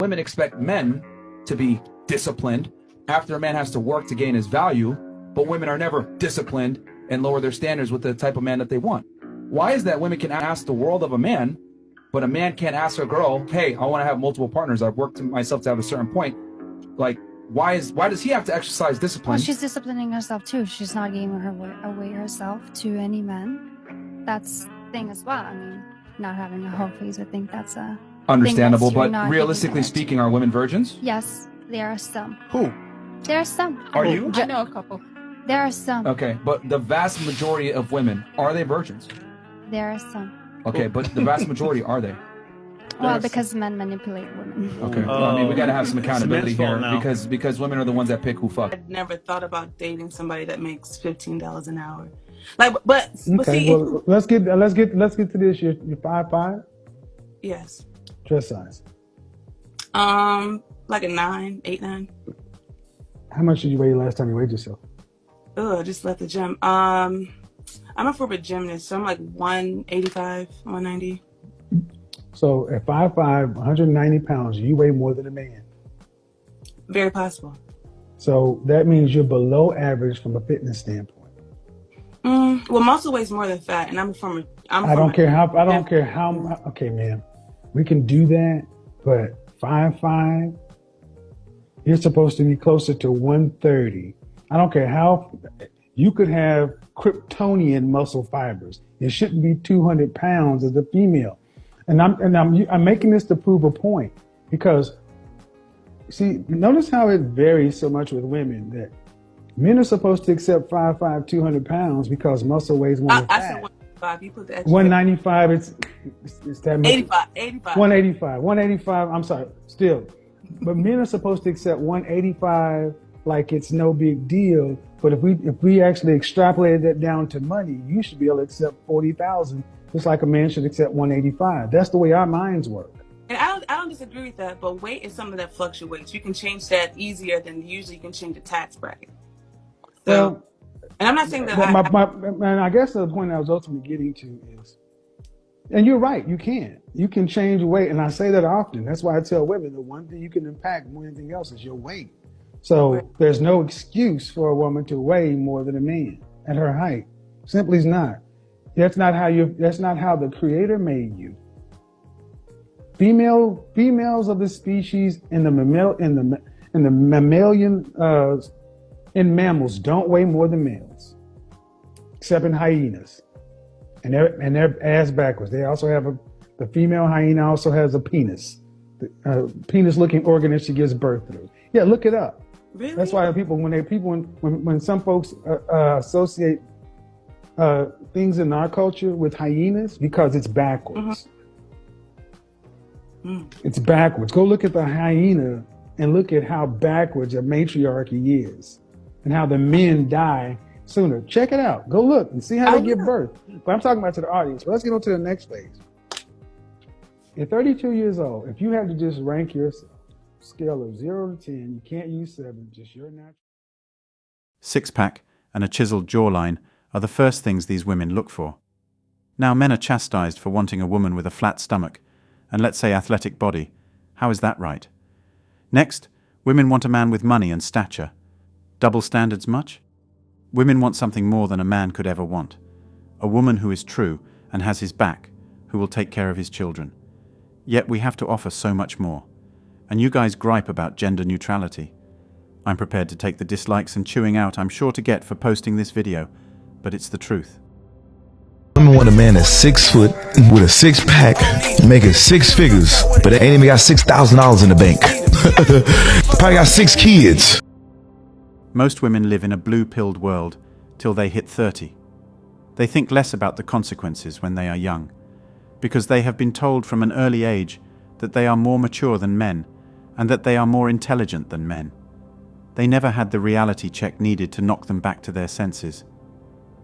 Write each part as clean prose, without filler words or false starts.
Women expect men to be disciplined after a man has to work to gain his value, but women are never disciplined and lower their standards with the type of man that they want. Why is that women can ask the world of a man, but a man can't ask a girl, hey, I want to have multiple partners. I've worked myself to have a certain point. Like, why does he have to exercise discipline? Well, she's disciplining herself too. She's not giving away herself to any man. That's the thing as well. I mean, not having a whole face, I think that's a understandable, but realistically speaking, are women virgins? Yes, there are some. Who? There are some. Are you? I know a couple. There are some. Okay, but the vast majority of women, are they virgins? There are some. Okay, but the vast majority, are they? Well, because men manipulate women. Okay, well, I mean, we got to have some accountability here now. because women are the ones that pick who fuck. I'd never thought about dating somebody that makes $15 an hour. Like, but Okay, see, well, let's get to this. You're 5'5", yes, dress size. like a 9, 8, 9. How much did you weigh last time you weighed yourself? Oh, I just left the gym. I'm a former gymnast, so I'm like 185, 190. So at 5'5", 190 pounds, you weigh more than a man. Very possible. So that means you're below average from a fitness standpoint. Well, muscle weighs more than fat, and I don't care how. Okay, man, we can do that, but 5'5", you're supposed to be closer to 130. I don't care how. You could have Kryptonian muscle fibers. It shouldn't be 200 pounds as a female. And I'm making this to prove a point, because see, notice how it varies so much with women, that men are supposed to accept 5'5", 200 pounds because muscle weighs more than fat. I said 195. You put the extra 195. It's that much. 85. 185. I'm sorry. Still, but men are supposed to accept 185 like it's no big deal. But if we actually extrapolate that down to money, you should be able to accept 40,000, just like a man should accept 185. That's the way our minds work. And I don't disagree with that, but weight is something that fluctuates. You can change that easier than usually you can change a tax bracket. So, Well, and I'm not saying that I guess the point I was ultimately getting to is, and you're right, you can change weight, and I say that often. That's why I tell women the one thing you can impact more than anything else is your weight. So there's no excuse for a woman to weigh more than a man at her height. Simply is not. That's not how the Creator made you. Females of the species in mammals don't weigh more than males, except in hyenas, and they're ass backwards. They also have the female hyena also has a penis, penis-looking organ that she gives birth through. Yeah, look it up. Really? That's why when some folks associate things in our culture with hyenas, because it's backwards. It's backwards. Go look at the hyena and look at how backwards a matriarchy is, and how the men die sooner. Check it out. Go look and see how they give birth. But I'm talking about to the audience. But let's get on to the next phase. You're 32 years old. If you had to just rank yourself, scale of 0 to 10, you can't use 7, just your natural. Six-pack and a chiseled jawline are the first things these women look for. Now, men are chastised for wanting a woman with a flat stomach and, let's say, athletic body. How is that right? Next, women want a man with money and stature. Double standards much? Women want something more than a man could ever want. A woman who is true and has his back, who will take care of his children. Yet we have to offer so much more. And you guys gripe about gender neutrality. I'm prepared to take the dislikes and chewing out I'm sure to get for posting this video, but it's the truth. Women want a man that's 6 foot with a 6-pack, making 6 figures, but ain't even got $6,000 in the bank. Probably got 6 kids. Most women live in a blue-pilled world till they hit 30. They think less about the consequences when they are young, because they have been told from an early age that they are more mature than men and that they are more intelligent than men. They never had the reality check needed to knock them back to their senses.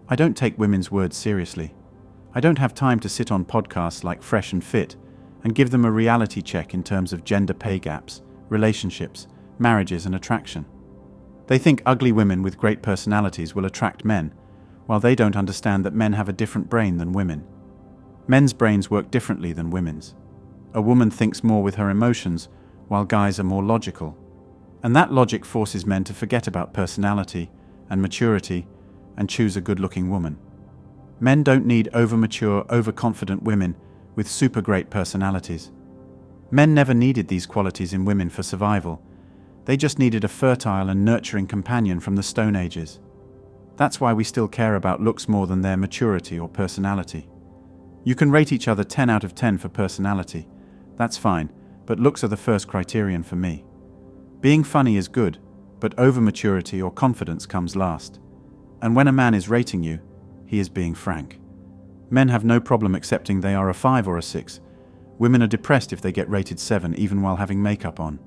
I don't take women's words seriously. I don't have time to sit on podcasts like Fresh and Fit and give them a reality check in terms of gender pay gaps, relationships, marriages and attraction. They think ugly women with great personalities will attract men, while they don't understand that men have a different brain than women. Men's brains work differently than women's. A woman thinks more with her emotions, while guys are more logical. And that logic forces men to forget about personality and maturity and choose a good-looking woman. Men don't need over-mature, overconfident women with super great personalities. Men never needed these qualities in women for survival. They just needed a fertile and nurturing companion from the Stone Ages. That's why we still care about looks more than their maturity or personality. You can rate each other 10 out of 10 for personality. That's fine, but looks are the first criterion for me. Being funny is good, but over-maturity or confidence comes last. And when a man is rating you, he is being frank. Men have no problem accepting they are a 5 or a 6. Women are depressed if they get rated 7 even while having makeup on.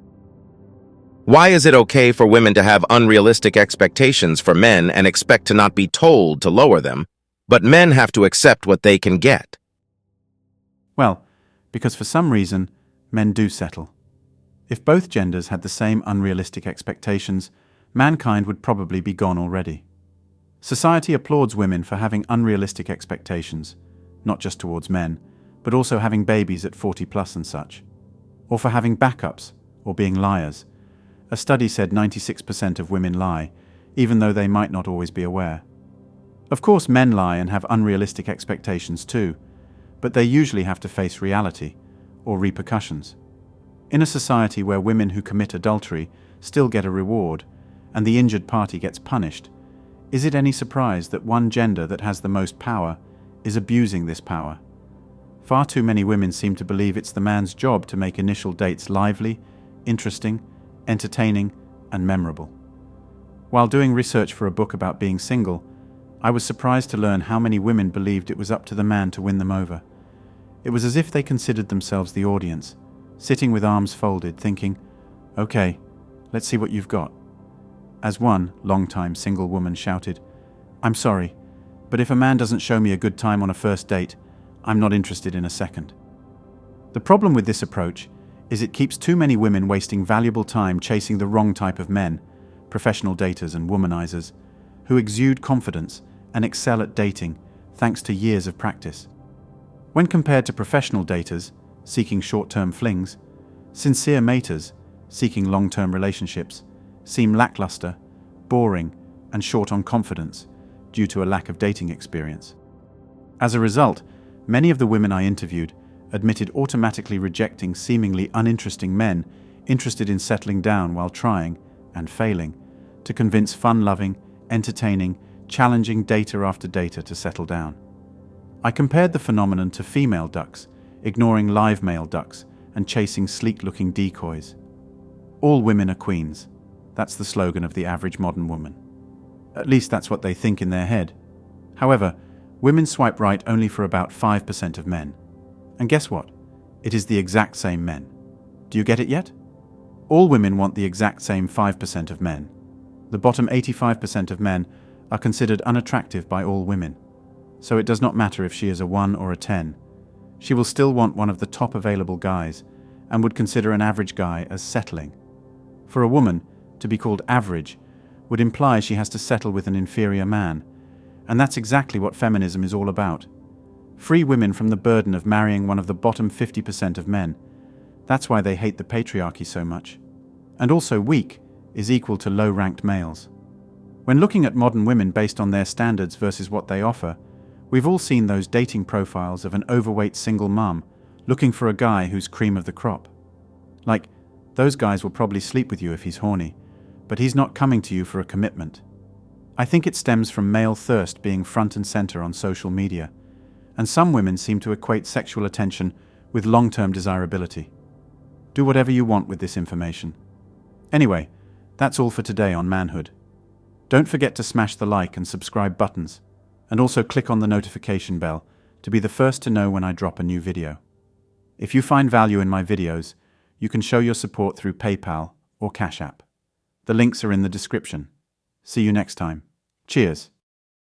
Why is it okay for women to have unrealistic expectations for men and expect to not be told to lower them, but men have to accept what they can get? Well, because for some reason, men do settle. If both genders had the same unrealistic expectations, mankind would probably be gone already. Society applauds women for having unrealistic expectations, not just towards men, but also having babies at 40 plus and such. Or for having backups, or being liars. A study said 96% of women lie, even though they might not always be aware. Of course, men lie and have unrealistic expectations too, but they usually have to face reality, or repercussions. In a society where women who commit adultery still get a reward, and the injured party gets punished, is it any surprise that one gender that has the most power is abusing this power? Far too many women seem to believe it's the man's job to make initial dates lively, interesting, entertaining, and memorable. While doing research for a book about being single, I was surprised to learn how many women believed it was up to the man to win them over. It was as if they considered themselves the audience, sitting with arms folded, thinking, "Okay, let's see what you've got." As one long-time single woman shouted, "I'm sorry, but if a man doesn't show me a good time on a first date, I'm not interested in a second." The problem with this approach is it keeps too many women wasting valuable time chasing the wrong type of men, professional daters and womanizers, who exude confidence and excel at dating thanks to years of practice. When compared to professional daters seeking short-term flings, sincere maters seeking long-term relationships seem lackluster, boring, and short on confidence due to a lack of dating experience. As a result, many of the women I interviewed admitted automatically rejecting seemingly uninteresting men interested in settling down while trying, and failing, to convince fun-loving, entertaining, challenging dater after dater to settle down. I compared the phenomenon to female ducks, ignoring live male ducks and chasing sleek-looking decoys. All women are queens. That's the slogan of the average modern woman. At least that's what they think in their head. However, women swipe right only for about 5% of men. And guess what? It is the exact same men. Do you get it yet? All women want the exact same 5% of men. The bottom 85% of men are considered unattractive by all women. So it does not matter if she is a 1 or a 10. She will still want one of the top available guys and would consider an average guy as settling. For a woman, to be called average would imply she has to settle with an inferior man, and that's exactly what feminism is all about. Free women from the burden of marrying one of the bottom 50% of men. That's why they hate the patriarchy so much. And also weak is equal to low-ranked males. When looking at modern women based on their standards versus what they offer, we've all seen those dating profiles of an overweight single mum looking for a guy who's cream of the crop. Like, those guys will probably sleep with you if he's horny, but he's not coming to you for a commitment. I think it stems from male thirst being front and center on social media, and some women seem to equate sexual attention with long-term desirability. Do whatever you want with this information. Anyway, that's all for today on Manhood. Don't forget to smash the like and subscribe buttons, and also click on the notification bell to be the first to know when I drop a new video. If you find value in my videos, you can show your support through PayPal or Cash App. The links are in the description. See you next time. Cheers.